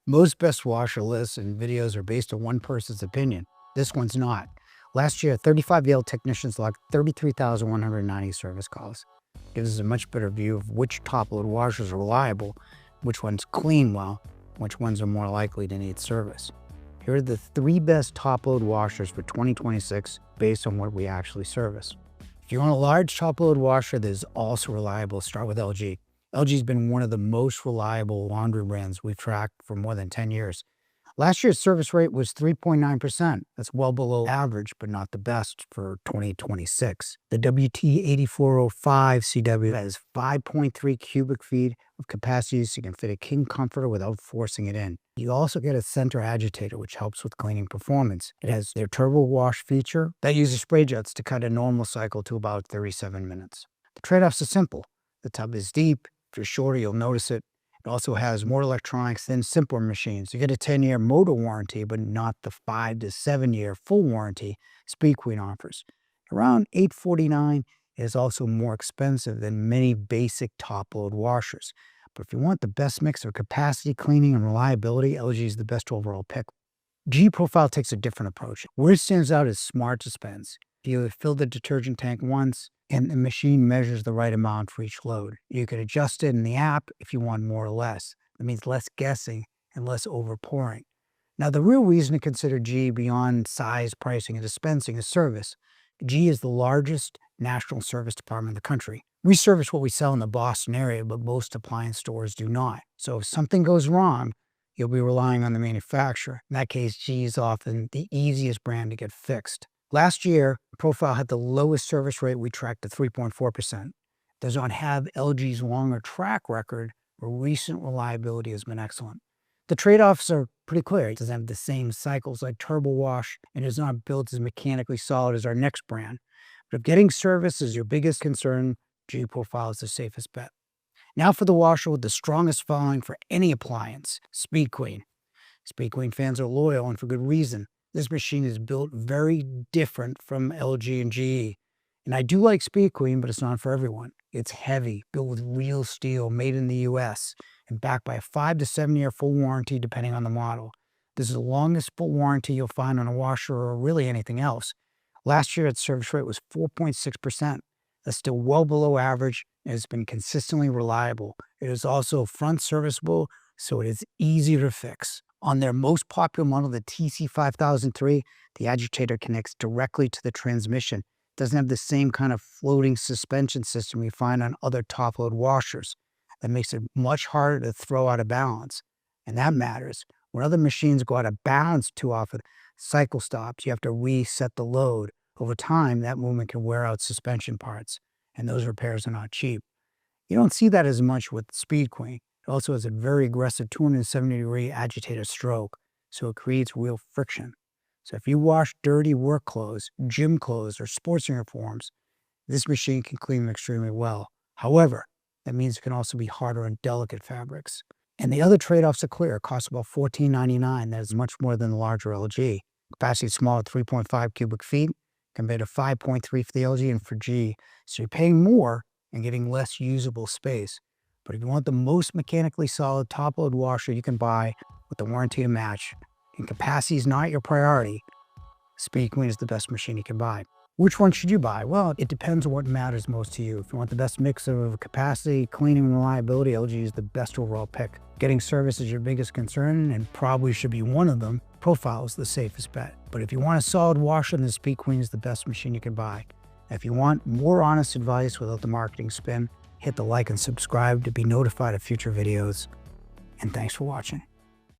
Most best washer lists and videos are based on one person's opinion. This one's not. Last year, 35 Yale technicians logged 33,190 service calls. Gives us a much better view of which top-load washers are reliable, which ones clean well, which ones are more likely to need service. Here are the 3 best top-load washers for 2026 based on what we actually service. If you want a large top-load washer that is also reliable, start with LG. LG's been one of the most reliable laundry brands we've tracked for more than 10 years. Last year's service rate was 3.9%. That's well below average, but not the best for 2026. The WT8405CW has 5.3 cubic feet of capacity, so you can fit a king comforter without forcing it in. You also get a center agitator, which helps with cleaning performance. It has their turbo wash feature that uses spray jets to cut a normal cycle to about 37 minutes. The trade-offs are simple. The tub is deep. If you're shorter, you'll notice it. It also has more electronics than simpler machines. You get a 10-year motor warranty, but not the 5 to 7-year full warranty Speed Queen offers. Around $849, it is also more expensive than many basic top-load washers. But if you want the best mix of capacity, cleaning, and reliability, LG is the best overall pick. G Profile takes a different approach. Where it stands out is smart dispense. You fill the detergent tank once, and the machine measures the right amount for each load. You can adjust it in the app if you want more or less. That means less guessing and less overpouring. Now, the real reason to consider G beyond size, pricing, and dispensing is service. G is the largest national service department in the country. We service what we sell in the Boston area, but most appliance stores do not. So if something goes wrong, you'll be relying on the manufacturer. In that case, G is often the easiest brand to get fixed. Last year, Profile had the lowest service rate we tracked at 3.4%. It does not have LG's longer track record, where recent reliability has been excellent. The trade-offs are pretty clear. It doesn't have the same cycles like Turbo Wash, and is not built as mechanically solid as our next brand. But if getting service is your biggest concern, G Profile is the safest bet. Now for the washer with the strongest following for any appliance, Speed Queen. Speed Queen fans are loyal, and for good reason. This machine is built very different from LG and GE. And I do like Speed Queen, but it's not for everyone. It's heavy, built with real steel, made in the US, and backed by a 5 to 7-year full warranty depending on the model. This is the longest full warranty you'll find on a washer or really anything else. Last year, its service rate was 4.6%. That's still well below average, and it's been consistently reliable. It is also front serviceable, so it is easy to fix. On their most popular model, the TC5003, the agitator connects directly to the transmission. It doesn't have the same kind of floating suspension system you find on other top-load washers. That makes it much harder to throw out of balance. And that matters. When other machines go out of balance too often, cycle stops, you have to reset the load. Over time, that movement can wear out suspension parts, and those repairs are not cheap. You don't see that as much with Speed Queen. It also has a very aggressive 270-degree agitator stroke, so it creates real friction. So if you wash dirty work clothes, gym clothes, or sports uniforms, this machine can clean them extremely well. However, that means it can also be harder on delicate fabrics. And the other trade-offs are clear. It costs about $14.99. That is much more than the larger LG. Capacity is small at 3.5 cubic feet compared to 5.3 for the LG and for G. So you're paying more and getting less usable space. But if you want the most mechanically solid top-load washer you can buy with the warranty to match, and capacity is not your priority, Speed Queen is the best machine you can buy. Which one should you buy? Well, it depends on what matters most to you. If you want the best mix of capacity, cleaning, and reliability, LG is the best overall pick. Getting service is your biggest concern, and probably should be one of them. Profile is the safest bet. But if you want a solid washer, then Speed Queen is the best machine you can buy. If you want more honest advice without the marketing spin, hit the like and subscribe to be notified of future videos. And thanks for watching.